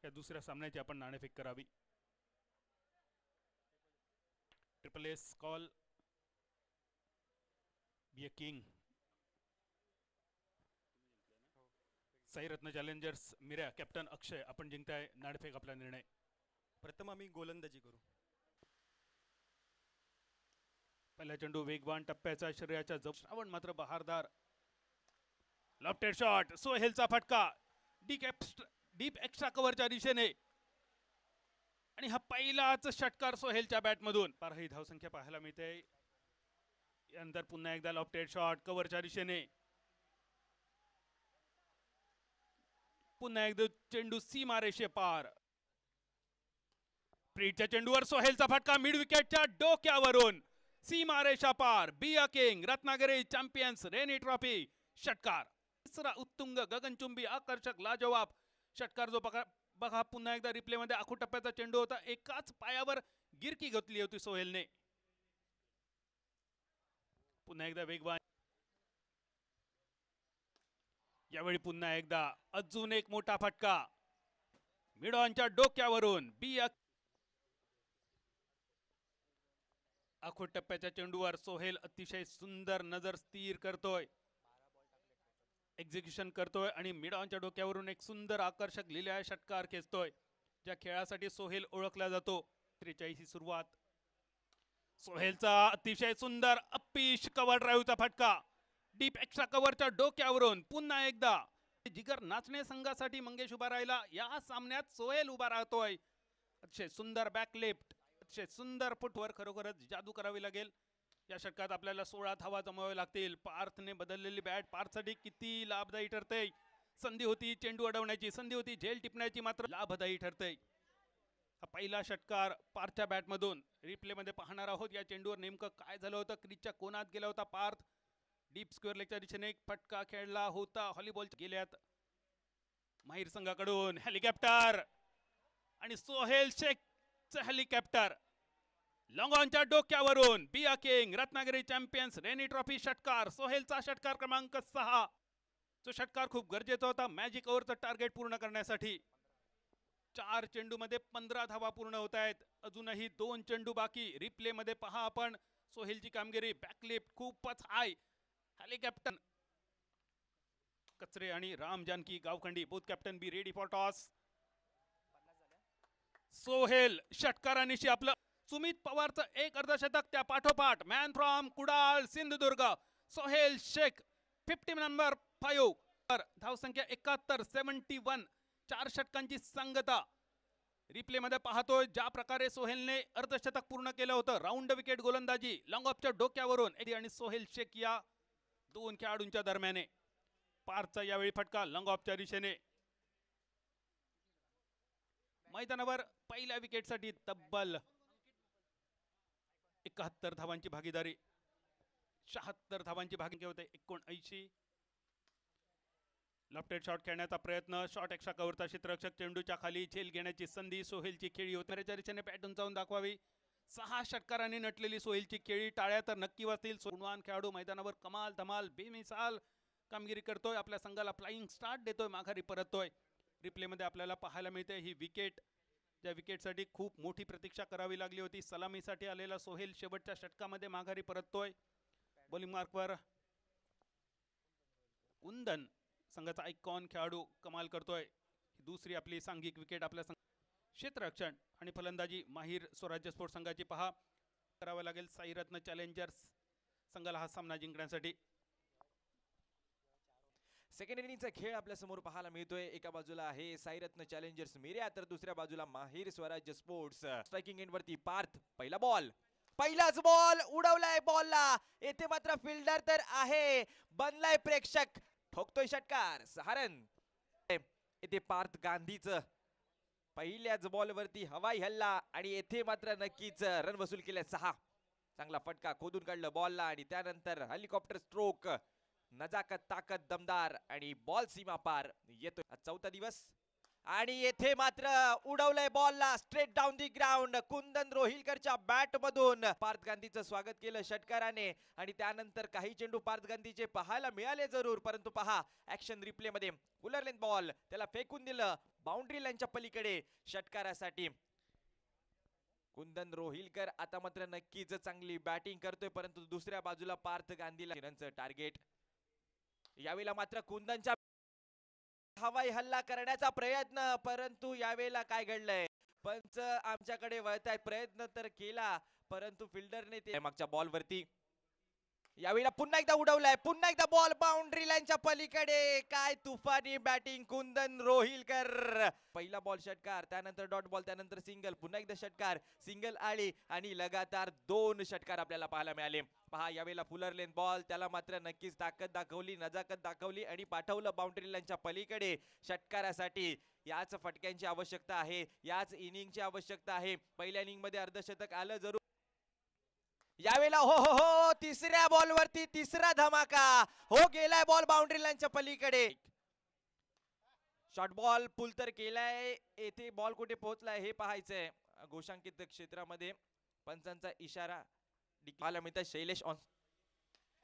या दुसऱ्या सामन्याची आपण नाणेफेक करावी. Triple S call be a king. Sairatna challengers Mirya captain Akshay आपण जिंकताय. नाणेफेक आपला निर्णय. प्रथम आम्ही गोलंदाजी करू. पहिला चेंडू वेगवान टप्प्याचा शरीराच्या जवळ. श्रावण मात्र बहारदार. Lofted shot. सोहेलचा फटका डीप एक्स्ट्रा कव्हरच्या दिशेने आणि हा पहिलाच षटकार सोहेलच्या बॅटमधून. ही धावसंख्या पाहायला मिळते. यानंतर पुन्हा एकदा लॉफ्टेड शॉट कव्हरच्या दिशेने. पुन्हा एकदा चेंडू सीमारेषे पार. प्रीटच्या चेंडूवर सोहेलचा फटका मिड विकेटच्या डोक्यावरून सीमारेषा पार. बी a king Ratnagiri champions rainy trophy षटकार. तिसरा उत्तुंग गगनचुंबी आकर्षक लाजवाब षटकार जो बघा पुन्हा एकदा रिप्ले मध्ये. आखू टप्प्याचा चेंडू होता. एकाच पायावर गिरकी घेतली होती सोहेलने. पुन्हा एकदा वेगवान. यावेळी पुन्हा एकदा अजून एक मोठा फटका मिड ऑनच्या डोक्यावरून. आखू टप्प्याच्या चेंडूवर सोहेल अतिशय सुंदर नजर स्थिर करतोय. एक्झिक्युशन करतोय आणि मिड ऑनच्या डोक्यावरून एक सुंदर आकर्षक लिहिलेला षटकार खेचतोय. ज्या खेळासाठी सोहेल ओळखला जातो. 43 ही सुरुवात. सोहेलचा अतिशय सुंदर अप्पीश कव्हर ड्राईव्हचा फटका डीप एक्स्ट्रा कव्हरच्या डोक्यावरून. पुन्हा एकदा जिगर नाचणे संघासाठी मंगेश उभा राहिला. या सामन्यात सोहेल उभा राहतोय. अतिशय सुंदर बॅकलिफ्ट. अतिशय सुंदर फुटवर. खरोखरच जादू करावी लागेल. या षटकात आपल्याला 16 धावा जमवाव्या लागतील. पार्थने बदललेली बॅट पार्थसाठी किती लाभदायी ठरते. संधी होती चेंडू अडवण्याची, संधी होती झेल टिपण्याची, मात्र लाभदायी ठरते. हा पहिला षटकार पार्थच्या बॅटमधून. रिप्ले मध्ये पाहणार आहोत या चेंडूवर नेमकं काय झालं होतं. क्रीजच्या कोनात गेला होता पार्थ. डीप स्क्वेअर लेगच्या दिशेने एक फटका खेळला होता. हॉलीबॉल गेल्यात माहीर संघाकडून. हेलिकॉप्टर आणि सोहेल शेखचं हेलिकॉप्टर लॉंग ऑनच्या डोक्यावरून. बी a king Ratnagiri champions rainy trophy षटकार. सोहेलचा षटकार क्रमांक 6. तो षटकार खूप गरजेचा होता मॅजिक ओव्हरचं टार्गेट पूर्ण करण्यासाठी. 4 चेंडू मध्ये 15 धावा पूर्ण होत आहेत. अजूनही 2 चेंडू बाकी. रिप्ले मध्ये पहा आपण सोहेलची कामगिरी. बॅकलिफ्ट खूपच हाय. हेलिकॉप्टर कचरे आणि Ram Janaki Gavkhandi both captain be ready for toss. Sohail षटकारानिशी आपलं. सुमित पवारचं एक अर्धशतक त्या पाठोपाठ man from Kudal Sindhudurg Sohail Shaikh 50 number 5. धावसंख्या 71 71. 4 षटकांची संगता. रिप्ले मध्ये पाहतोय ज्या प्रकारे सोहेलने अर्धशतक पूर्ण केलं होतं. राऊंड विकेट गोलंदाजी लॉंग ऑफच्या डोक्यावरून आणि सोहेल शेख या 2 खेळाडूंच्या दरम्याने. पारचा यावेळी फटका लॉंग ऑफच्या दिशेने. मैदानावर पहिल्या विकेटसाठी तब्बल 71 धावांची भागीदारी. 76 धावांची भागीदारी होते. 79. लॉफ्टेड शॉट खेळण्याचा प्रयत्न. शॉट एक्स्ट्रा कव्हरचा क्षेत्ररक्षक चेंडूच्या खाली झेल घेण्याची संधी. सोहेलची खेळी होती. दिशेने पॅटर्न जाऊन दाखवावी. 6 षटकारांनी नटलेली सोहेलची खेळी. टाळ्या तर नक्की वाजतील. गुणवान खेळाडू मैदानावर कमाल धमाल बेमिसाल कामगिरी करतोय. आपल्या संघाला फ्लाइंग स्टार्ट देतोय. माघारी परततोय. रिप्ले मध्ये आपल्याला पाहायला मिळते ही विकेट. त्या विकेटसाठी खूप मोठी प्रतीक्षा करावी लागली होती. सलामीसाठी आलेला सोहेल शेवटच्या षटकामध्ये माघारी परततोय. बॉलिंग मार्कवर कुंदन संघाचा आयकॉन खेळाडू कमाल करतोय. दुसरी आपली सांघिक विकेट आपल्या क्षेत्ररक्षण आणि फलंदाजी माहीर स्वराज्य स्पोर्ट्स संघाची पहा करावा लागेल साईरत्न चॅलेंजर्स संघाला हा सामना जिंकण्यासाठी. सेकंड इनिंगचा खेळ आपल्या समोर पाहायला मिळतोय. एका बाजूला आहे साईरत्न चॅलेंजर्स मिऱ्या तर दुसऱ्या बाजूला माहीर स्वराज्य स्पोर्ट्स. स्ट्रायकिंग एंड वरती पार्थ. पहिला बॉल. पहिलाच बॉल उडवलाय बॉलला. येथे मात्र फिल्डर तर आहे. बनलाय प्रेक्षक. ठोकतोय षटकार. 6 रन. येथे पार्थ गांधीचं पहिल्याच बॉल वरती हवाई हल्ला आणि येथे मात्र नक्कीच रन वसूल केले 6. चांगला फटका खोदून काढलं बॉलला आणि त्यानंतर हेलिकॉप्टर स्ट्रोक. नजाकत ताकद दमदार आणि बॉल सीमा पार येतोय. 4था दिवस आणि येथे मात्र उडवलंय बॉलला straight down the ground. Kundan रोहिलकरच्या बॅट मधून पार्थ गांधीचं स्वागत केलं षटकाराने आणि त्यानंतर काही चेंडू पार्थ गांधीचे पाहायला मिळाले जरूर, परंतु पहा ऍक्शन रिप्ले मध्ये कुलर लेंथ बॉल त्याला फेकून दिलं. बाउंड्री लाईनच्या पलीकडे षटकारासाठी कुंदन रोहिलकर आता मात्र नक्कीच चांगली बॅटिंग करतोय, परंतु दुसऱ्या बाजूला पार्थ गांधीला टार्गेट. यावेळेला मात्र कुंदनच्या हवाई हल्ला करण्याचा प्रयत्न, परंतु यावेळेला काय घडलंय, पंच आमच्याकडे वळतायत. प्रयत्न तर केला परंतु फिल्डरने ते मागच्या बॉल वरती. यावेळेला पुन्हा एकदा उडवलाय, पुन्हा एकदा बॉल बाउंड्री लाईनच्या पलीकडे. काय तुफानी बॅटिंग कुंदन रोहिलकर. पहिला बॉल षटकार, त्यानंतर डॉट बॉल, त्यानंतर सिंगल, पुन्हा एकदा षटकार, सिंगल आली आणि लगातार 2 षटकार आपल्याला पाहायला मिळाले. पहा यावेळेला फुलर लेन बॉल, त्याला मात्र नक्कीच ताकद दाखवली, नजाकत दाखवली आणि पाठवलं बाउंड्री लाईनच्या पलीकडे षटकारासाठी. याच फटक्यांची आवश्यकता आहे, याच इनिंगची आवश्यकता आहे. पहिल्या इनिंग मध्ये अर्धशतक आलं जरूर. यावेळेला हो हो हो तिसऱ्या बॉल वरती तिसरा धमाका. हो गेलाय बॉल बाउंड्री लाईनच्या पलीकडे. शॉर्ट बॉल पुल तर केलाय, येथे बॉल कुठे पोहोचलाय हे पाहायचंय. घोषांकित क्षेत्रामध्ये पंचांचा इशारा पाहायला मिळतोय. शैलेश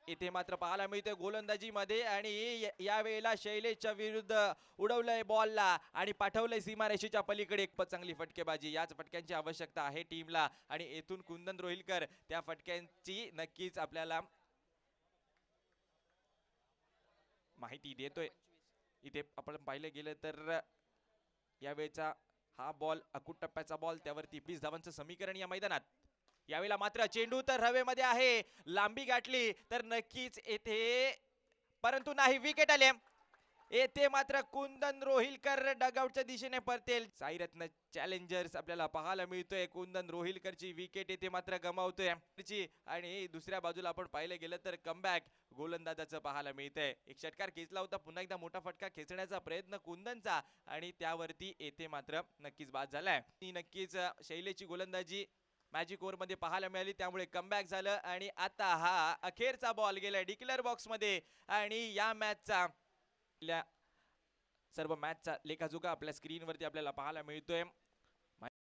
येथे मात्र पाहायला मिळतोय गोलंदाजी मध्ये आणि यावेळेला शैलेशच्या विरुद्ध उडवलंय बॉलला आणि पाठवलंय सीमारेषेच्या पलीकडे. एक चांगली फटकेबाजी, याच फटक्यांची आवश्यकता आहे टीमला आणि येथून कुंदन रोहिलकर त्या फटक्यांची नक्कीच आपल्याला माहिती देतोय. इथे आपण पाहिलं गेलं तर यावेळेचा हा बॉल अकुट टप्प्याचा बॉल, त्यावरती 20 धावांचं समीकरण या मैदानात. यावेळेला मात्र चेंडू तर हवेमध्ये आहे, लांबी गाठली तर नक्कीच येथे, परंतु नाही, विकेट आले. येथे मात्र कुंदन रोहिलकर डगआउटच्या दिशेने परतेल. साईरत्न चॅलेंजर्स आपल्याला पाहायला मिळतोय कुंदन रोहिलकरची विकेट येथे मात्र गमावतोय आणि दुसऱ्या बाजूला आपण पाहिलं गेलं तर कमबॅक गोलंदाजाचं पाहायला मिळतंय. एक षटकार खेचला होता, पुन्हा एकदा मोठा फटका खेचण्याचा प्रयत्न कुंदनचा आणि त्यावरती येथे मात्र नक्कीच बाद झालाय. नक्कीच शैलेशची गोलंदाजी मॅजिक ओव्हर मध्ये पाहायला मिळाली, त्यामुळे कमबॅक झालं आणि आता हा अखेरचा बॉल गेलाय डिक्लेअर बॉक्स मध्ये आणि या मॅचचा सर्व मॅचचा लेखाजोखा आपल्या स्क्रीनवरती आपल्याला पाहायला मिळतोय.